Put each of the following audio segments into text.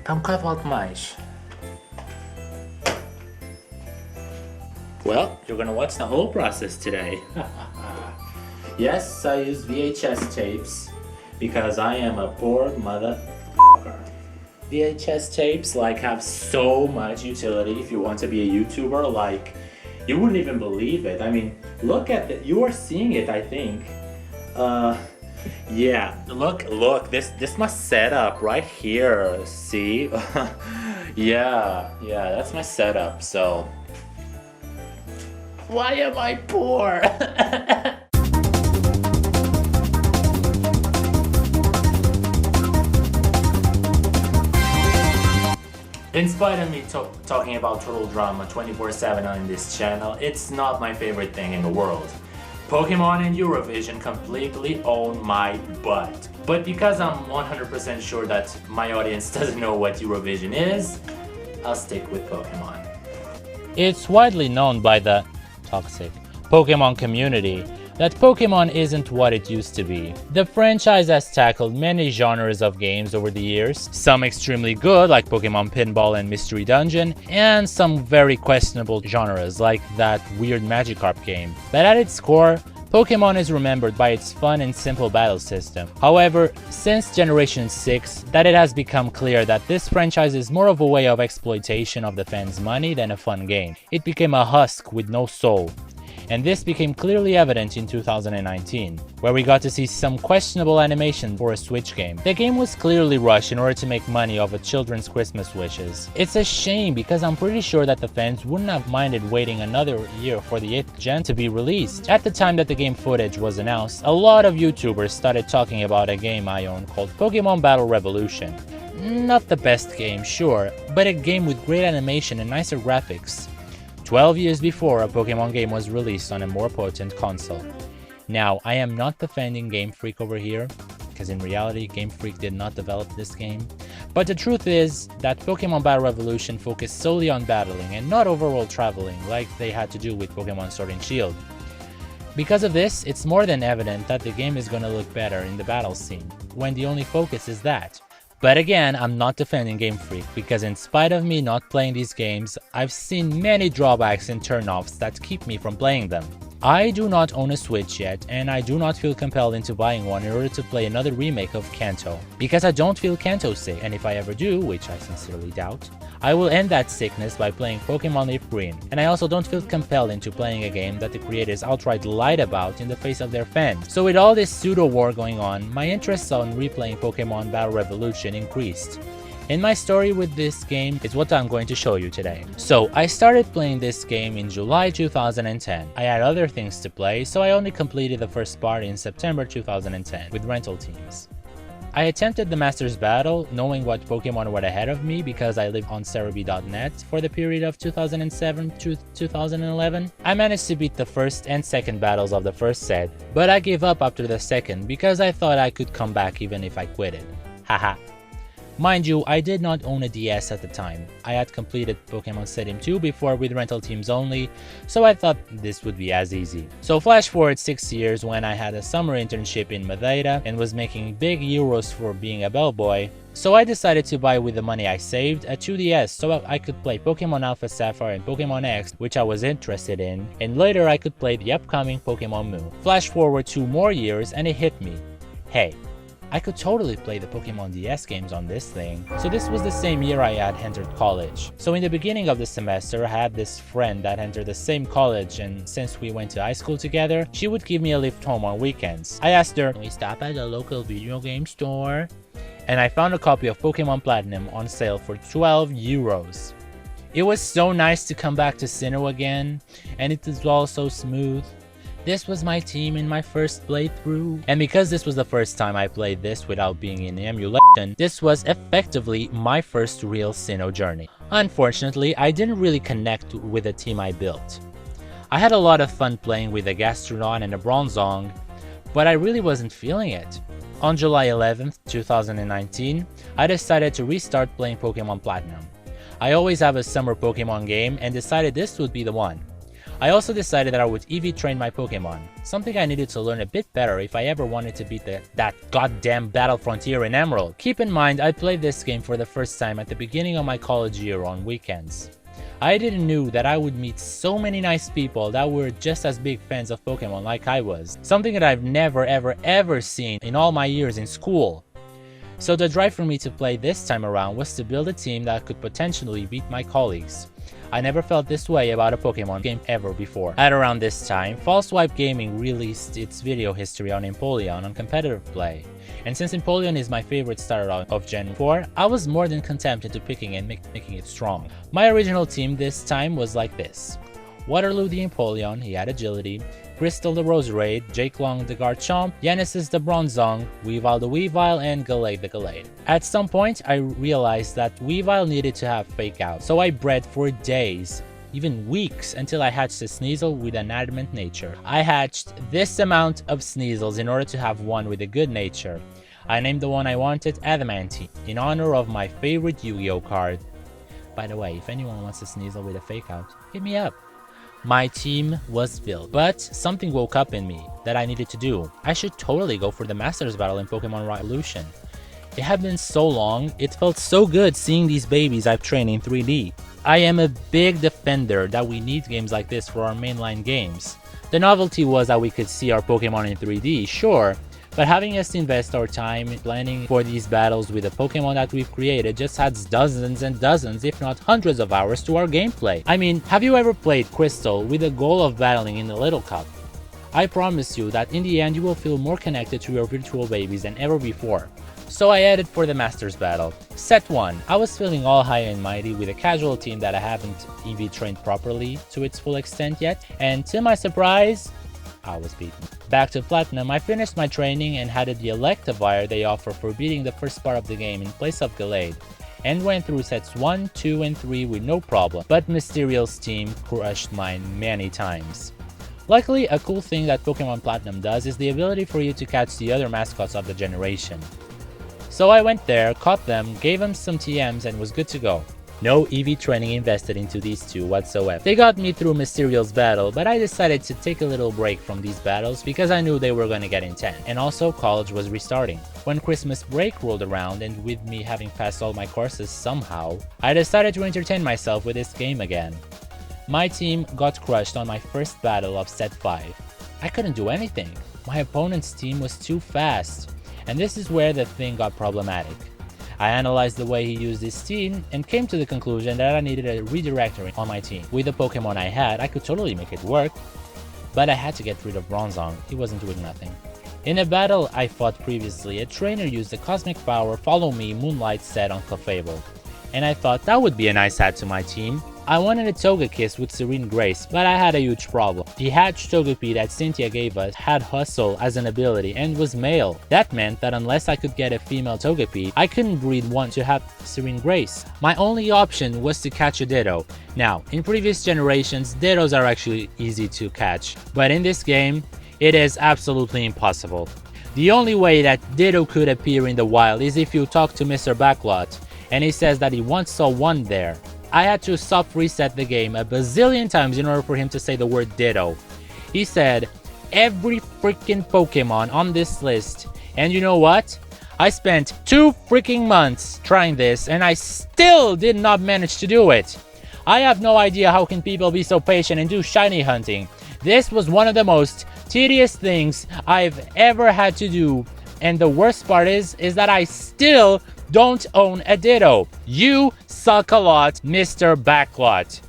kapalt mais. Well, you're gonna watch the whole process today. Yes, I use VHS tapes because I am a poor motherfucker. VHS tapes have so much utility if you want to be a YouTuber. You wouldn't even believe it. I mean, look at it. You are seeing it, I think. Yeah, look, this my setup right here. See? Yeah, that's my setup. So why am I poor? In spite of me talking about total drama 24/7 on this channel, it's not my favorite thing in the world. Pokemon and Eurovision completely own my butt. But because I'm 100% sure that my audience doesn't know what Eurovision is, I'll stick with Pokemon. It's widely known by the toxic Pokemon community that Pokemon isn't what it used to be. The franchise has tackled many genres of games over the years, some extremely good like Pokemon Pinball and Mystery Dungeon, and some very questionable genres like that weird Magikarp game. But at its core, Pokemon is remembered by its fun and simple battle system. However, since Generation 6, that it has become clear that this franchise is more of a way of exploitation of the fans' money than a fun game. It became a husk with no soul. And this became clearly evident in 2019, where we got to see some questionable animation for a Switch game. The game was clearly rushed in order to make money off of children's Christmas wishes. It's a shame because I'm pretty sure that the fans wouldn't have minded waiting another year for the 8th gen to be released. At the time that the game footage was announced, a lot of YouTubers started talking about a game I own called Pokemon Battle Revolution. Not the best game, sure, but a game with great animation and nicer graphics. 12 years before, a Pokemon game was released on a more potent console. Now, I am not defending Game Freak over here, because in reality, Game Freak did not develop this game. But the truth is that Pokemon Battle Revolution focused solely on battling and not overworld traveling like they had to do with Pokemon Sword and Shield. Because of this, it's more than evident that the game is going to look better in the battle scene, when the only focus is that. But again, I'm not defending Game Freak, because in spite of me not playing these games, I've seen many drawbacks and turn-offs that keep me from playing them. I do not own a Switch yet, and I do not feel compelled into buying one in order to play another remake of Kanto, because I don't feel Kanto sick, and if I ever do, which I sincerely doubt, I will end that sickness by playing Pokemon Leaf Green, and I also don't feel compelled into playing a game that the creators outright lied about in the face of their fans. So with all this pseudo-war going on, my interest on replaying Pokemon Battle Revolution increased. And my story with this game is what I'm going to show you today. So, I started playing this game in July 2010. I had other things to play, so I only completed the first part in September 2010 with rental teams. I attempted the Masters Battle, knowing what Pokemon were ahead of me because I lived on Cerebi.net for the period of 2007 to 2011. I managed to beat the first and second battles of the first set, but I gave up after the second because I thought I could come back even if I quitted. Haha. Mind you, I did not own a DS at the time. I had completed Pokemon Stadium 2 before with rental teams only, so I thought this would be as easy. So flash forward 6 years when I had a summer internship in Madeira and was making big euros for being a bellboy, so I decided to buy with the money I saved a 2DS so I could play Pokemon Alpha Sapphire and Pokemon X, which I was interested in, and later I could play the upcoming Pokemon Moon. Flash forward 2 more years and it hit me. Hey, I could totally play the Pokemon DS games on this thing. So this was the same year I had entered college. So in the beginning of the semester, I had this friend that entered the same college, and since we went to high school together, she would give me a lift home on weekends. I asked her, "Can we stop at the local video game store?" And I found a copy of Pokemon Platinum on sale for 12 euros. It was so nice to come back to Sinnoh again, and it was all so smooth. This was my team in my first playthrough. And because this was the first time I played this without being in emulation, this was effectively my first real Sinnoh journey. Unfortunately, I didn't really connect with the team I built. I had a lot of fun playing with a Gastrodon and a Bronzong, but I really wasn't feeling it. On July 11th, 2019, I decided to restart playing Pokemon Platinum. I always have a summer Pokemon game and decided this would be the one. I also decided that I would EV train my Pokemon, something I needed to learn a bit better if I ever wanted to beat that goddamn Battle Frontier in Emerald. Keep in mind, I played this game for the first time at the beginning of my college year on weekends. I didn't know that I would meet so many nice people that were just as big fans of Pokemon like I was, something that I've never ever seen in all my years in school. So the drive for me to play this time around was to build a team that could potentially beat my colleagues. I never felt this way about a Pokemon game ever before. At around this time, False Swipe Gaming released its video history on Empoleon on competitive play. And since Empoleon is my favorite starter of Gen 4, I was more than content into picking and making it strong. My original team this time was like this. Waterloo the Empoleon, he had agility, Crystal the Roserade, Jake Long the Garchomp, Genesis the Bronzong, Weavile the Weavile, and Gallade the Gallade. At some point, I realized that Weavile needed to have Fake Out, so I bred for days, even weeks, until I hatched a Sneasel with an adamant nature. I hatched this amount of Sneasels in order to have one with a good nature. I named the one I wanted Adamantine, in honor of my favorite Yu-Gi-Oh card. By the way, if anyone wants a Sneasel with a Fake Out, hit me up. My team was built, but something woke up in me that I needed to do. I should totally go for the Masters Battle in Pokemon Revolution. It had been so long, it felt so good seeing these babies I've trained in 3D. I am a big defender that we need games like this for our mainline games. The novelty was that we could see our Pokemon in 3D, sure, but having us invest our time in planning for these battles with the Pokemon that we've created just adds dozens and dozens, if not hundreds of hours to our gameplay. I mean, have you ever played Crystal with the goal of battling in the Little Cup? I promise you that in the end you will feel more connected to your virtual babies than ever before. So I headed for the Masters Battle. Set 1. I was feeling all high and mighty with a casual team that I haven't EV trained properly to its full extent yet, and to my surprise, I was beaten. Back to Platinum, I finished my training and had the Electivire they offer for beating the first part of the game in place of Gallade, and went through sets 1, 2, and 3 with no problem, but Mysterio's team crushed mine many times. Luckily, a cool thing that Pokemon Platinum does is the ability for you to catch the other mascots of the generation. So I went there, caught them, gave them some TMs, and was good to go. No EV training invested into these two whatsoever. They got me through Mysterio's battle, but I decided to take a little break from these battles because I knew they were gonna get intense, and also college was restarting. When Christmas break rolled around, and with me having passed all my courses somehow, I decided to entertain myself with this game again. My team got crushed on my first battle of set 5. I couldn't do anything. My opponent's team was too fast, and this is where the thing got problematic. I analyzed the way he used his team and came to the conclusion that I needed a redirector on my team. With the Pokemon I had, I could totally make it work, but I had to get rid of Bronzong. He wasn't doing nothing. In a battle I fought previously, a trainer used the Cosmic Power Follow Me Moonlight set on Clefable, and I thought that would be a nice add to my team. I wanted a Togekiss with Serene Grace, but I had a huge problem. The hatched Togepi that Cynthia gave us had Hustle as an ability and was male. That meant that unless I could get a female Togepi, I couldn't breed one to have Serene Grace. My only option was to catch a Ditto. Now, in previous generations, Dittos are actually easy to catch, but in this game, it is absolutely impossible. The only way that Ditto could appear in the wild is if you talk to Mr. Backlot, and he says that he once saw one there. I had to soft reset the game a bazillion times in order for him to say the word Ditto. He said every freaking Pokemon on this list, and you know what? I spent 2 freaking months trying this and I still did not manage to do it. I have no idea how can people be so patient and do shiny hunting. This was one of the most tedious things I've ever had to do, and the worst part is that I still don't own a Ditto. You suck a lot, Mr. Backlot.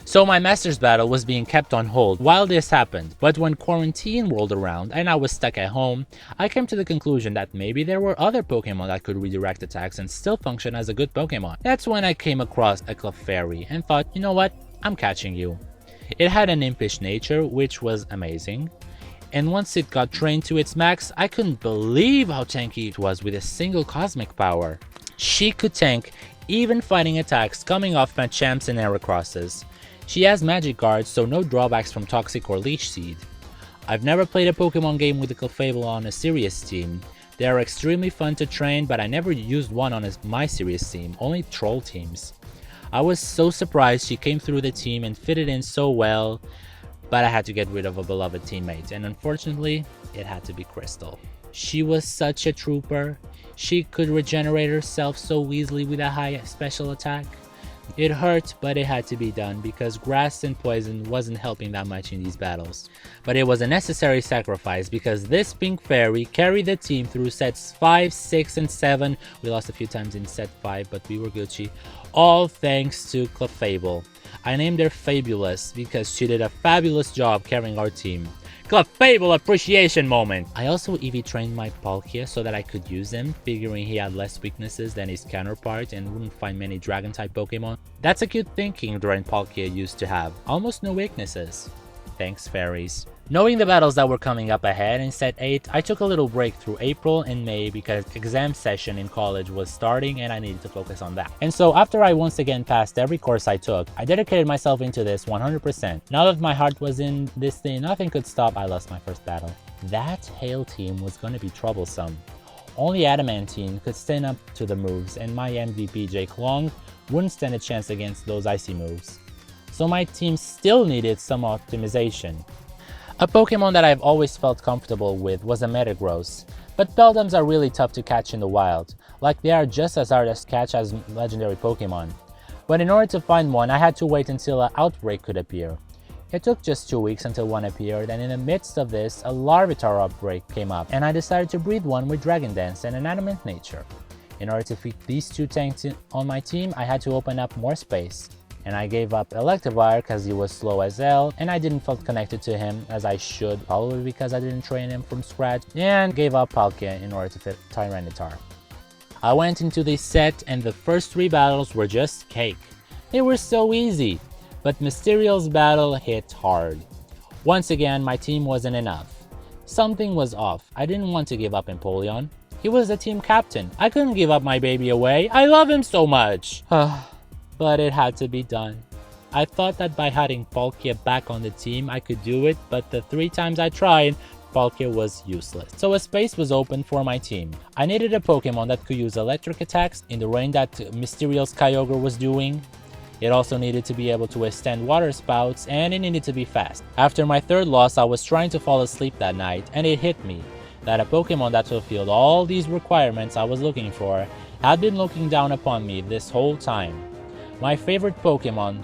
So my Masters battle was being kept on hold while this happened, but when quarantine rolled around and I was stuck at home, I came to the conclusion that maybe there were other Pokemon that could redirect attacks and still function as a good Pokemon. That's when I came across a Clefairy and thought, you know what, I'm catching you. It had an impish nature, which was amazing. And once it got trained to its max, I couldn't believe how tanky it was with a single Cosmic Power. She could tank even fighting attacks coming off Machamps and Heracrosses. She has Magic Guard, so no drawbacks from Toxic or Leech Seed. I've never played a Pokemon game with a Clefable on a serious team. They are extremely fun to train, but I never used one on my serious team, only troll teams. I was so surprised she came through the team and fitted in so well. but I had to get rid of a beloved teammate, and unfortunately, it had to be Crystal. She was such a trooper. She could regenerate herself so easily with a high special attack. It hurt, but it had to be done because grass and poison wasn't helping that much in these battles. But it was a necessary sacrifice because this pink fairy carried the team through sets 5, 6, and 7. We lost a few times in set 5, but we were Gucci. All thanks to Clefable. I named her Fabulous because she did a fabulous job carrying our team. Clefable appreciation moment! I also EV trained my Palkia so that I could use him, figuring he had less weaknesses than his counterpart and wouldn't find many dragon type Pokemon. That's a cute thinking Dragon Palkia used to have, almost no weaknesses. Thanks fairies. Knowing the battles that were coming up ahead in set 8, I took a little break through April and May because exam session in college was starting and I needed to focus on that. And so after I once again passed every course I took, I dedicated myself into this 100%. Now that my heart was in this thing, nothing could stop. I lost my first battle. That Hail team was going to be troublesome. Only Adamantine could stand up to the moves and my MVP Jake Long wouldn't stand a chance against those icy moves. So my team still needed some optimization. A Pokemon that I've always felt comfortable with was a Metagross, but Beldums are really tough to catch in the wild, like they are just as hard to catch as legendary Pokemon. But in order to find one, I had to wait until an outbreak could appear. It took just 2 weeks until one appeared, and in the midst of this, a Larvitar outbreak came up, and I decided to breed one with Dragon Dance and an Adamant nature. In order to fit these two tanks on my team, I had to open up more space. And I gave up Electivire because he was slow as hell, and I didn't feel connected to him as I should, probably because I didn't train him from scratch, and gave up Palkia in order to fit Tyranitar. I went into this set and the first 3 battles were just cake. They were so easy, but Mysterio's battle hit hard. Once again, my team wasn't enough. Something was off. I didn't want to give up Empoleon. He was the team captain. I couldn't give up my baby away. I love him so much. But it had to be done. I thought that by having Palkia back on the team I could do it, but the 3 times I tried, Palkia was useless. So a space was open for my team. I needed a Pokemon that could use electric attacks in the range that Mysterio's Kyogre was doing. It also needed to be able to withstand water spouts, and it needed to be fast. After my 3rd loss, I was trying to fall asleep that night, and it hit me that a Pokemon that fulfilled all these requirements I was looking for had been looking down upon me this whole time. My favorite Pokemon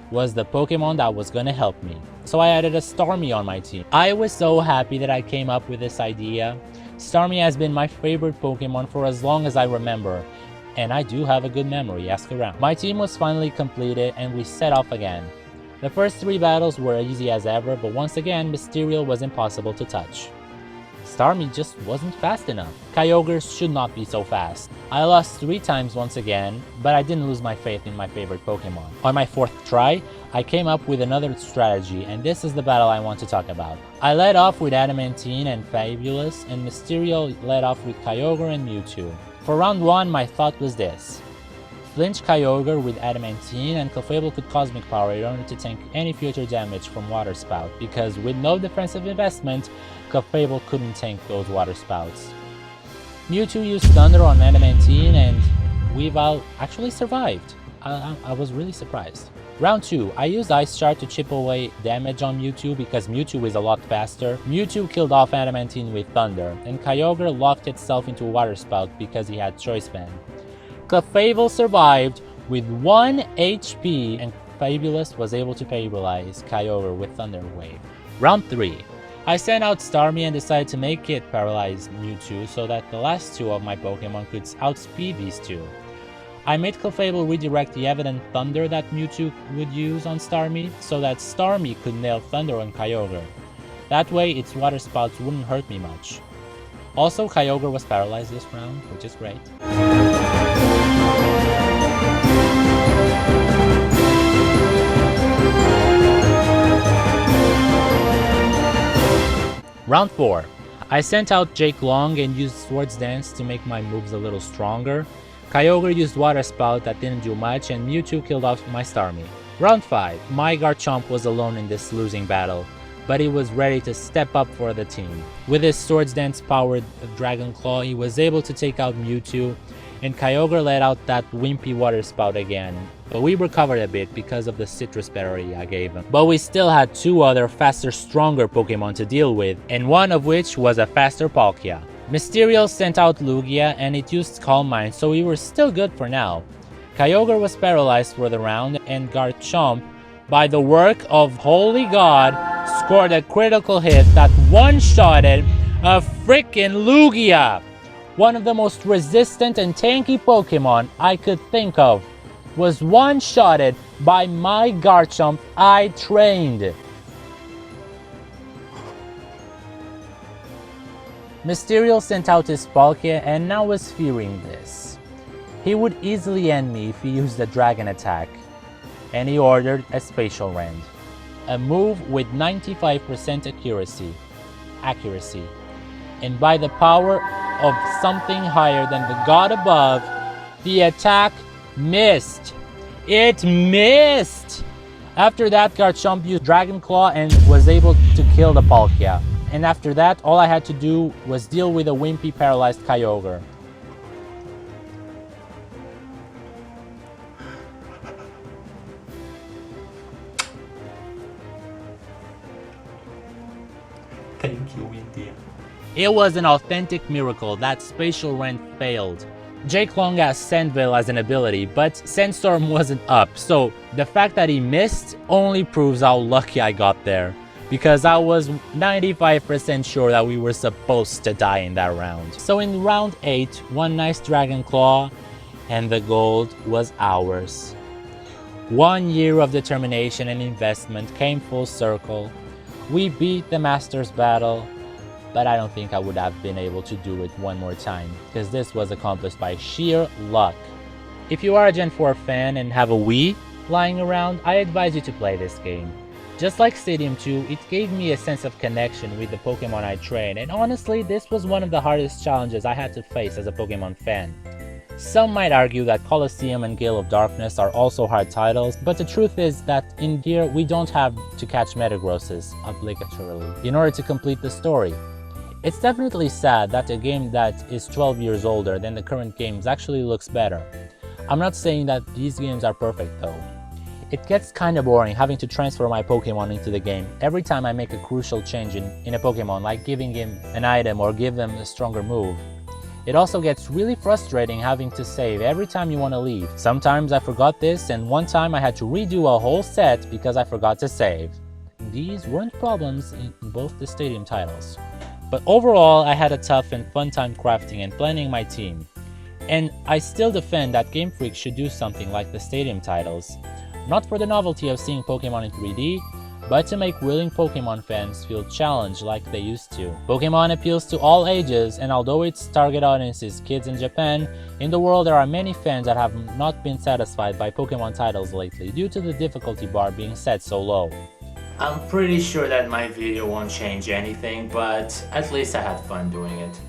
was the Pokemon that was gonna help me, so I added a Starmie on my team. I was so happy that I came up with this idea. Starmie has been my favorite Pokemon for as long as I remember, and I do have a good memory, ask around. My team was finally completed and we set off again. The first 3 battles were easy as ever, but once again, Mysterio was impossible to touch. Starmie just wasn't fast enough. Kyogre should not be so fast. I lost 3 times once again, but I didn't lose my faith in my favorite Pokemon. On my 4th try, I came up with another strategy, and this is the battle I want to talk about. I led off with Adamantine and Fabulous, and Mysterio led off with Kyogre and Mewtwo. For round 1, my thought was this. Flinch Kyogre with Adamantine, and Clefable could Cosmic Power in order to tank any future damage from Water Spout, because with no defensive investment, Clefable couldn't tank those Water Spouts. Mewtwo used Thunder on Adamantine, and Weavile actually survived. I was really surprised. Round 2, I used Ice Shard to chip away damage on Mewtwo because Mewtwo is a lot faster. Mewtwo killed off Adamantine with Thunder, and Kyogre locked itself into Water Spout because he had Choice Band. Clefable survived with 1 HP, and Fabulous was able to paralyze Kyogre with Thunder Wave. Round 3, I sent out Starmie and decided to make it paralyze Mewtwo so that the last 2 of my Pokemon could outspeed these 2. I made Clefable redirect the evident Thunder that Mewtwo would use on Starmie so that Starmie could nail Thunder on Kyogre. That way its Water Spouts wouldn't hurt me much. Also, Kyogre was paralyzed this round, which is great. Round 4. I sent out Jake Long and used Swords Dance to make my moves a little stronger. Kyogre used Water Spout that didn't do much, and Mewtwo killed off my Starmie. Round 5. My Garchomp was alone in this losing battle, but he was ready to step up for the team. With his Swords Dance powered Dragon Claw, he was able to take out Mewtwo, and Kyogre let out that wimpy Water Spout again, but we recovered a bit because of the citrus berry I gave him. But we still had 2 other faster, stronger Pokemon to deal with, and one of which was a faster Palkia. Mysterio sent out Lugia and it used Calm Mind, so we were still good for now. Kyogre was paralyzed for the round, and Garchomp, by the work of Holy God, scored a critical hit that one-shotted a frickin' Lugia! One of the most resistant and tanky Pokemon I could think of was one-shotted by my Garchomp I trained. Mysterio sent out his Palkia and now was fearing this. He would easily end me if he used a Dragon attack, and he ordered a Spatial Rend, a move with 95% accuracy, and by the power of something higher than the god above, the attack missed. It missed! After that, Garchomp used Dragon Claw and was able to kill the Palkia. And after that, all I had to do was deal with a wimpy paralyzed Kyogre. Thank you, India. It was an authentic miracle that Spatial Rend failed. Jake Long has Sandville as an ability, but Sandstorm wasn't up, so the fact that he missed only proves how lucky I got there, because I was 95% sure that we were supposed to die in that round. So in round 8, one nice Dragon Claw, and the gold was ours. 1 year of determination and investment came full circle. We beat the Masters battle, but I don't think I would have been able to do it one more time, because this was accomplished by sheer luck. If you are a Gen 4 fan and have a Wii lying around, I advise you to play this game. Just like Stadium 2, it gave me a sense of connection with the Pokemon I train, and honestly, this was one of the hardest challenges I had to face as a Pokemon fan. Some might argue that Colosseum and Gale of Darkness are also hard titles, but the truth is that in here we don't have to catch Metagrosses obligatorily in order to complete the story. It's definitely sad that a game that is 12 years older than the current games actually looks better. I'm not saying that these games are perfect though. It gets kinda boring having to transfer my Pokemon into the game every time I make a crucial change in a Pokemon, like giving him an item or give them a stronger move. It also gets really frustrating having to save every time you want to leave. Sometimes I forgot this, and one time I had to redo a whole set because I forgot to save. These weren't problems in both the Stadium titles. But overall, I had a tough and fun time crafting and planning my team. And I still defend that Game Freak should do something like the Stadium titles. Not for the novelty of seeing Pokemon in 3D, but to make willing Pokemon fans feel challenged like they used to. Pokemon appeals to all ages, and although its target audience is kids in Japan, in the world there are many fans that have not been satisfied by Pokemon titles lately due to the difficulty bar being set so low. I'm pretty sure that my video won't change anything, but at least I had fun doing it.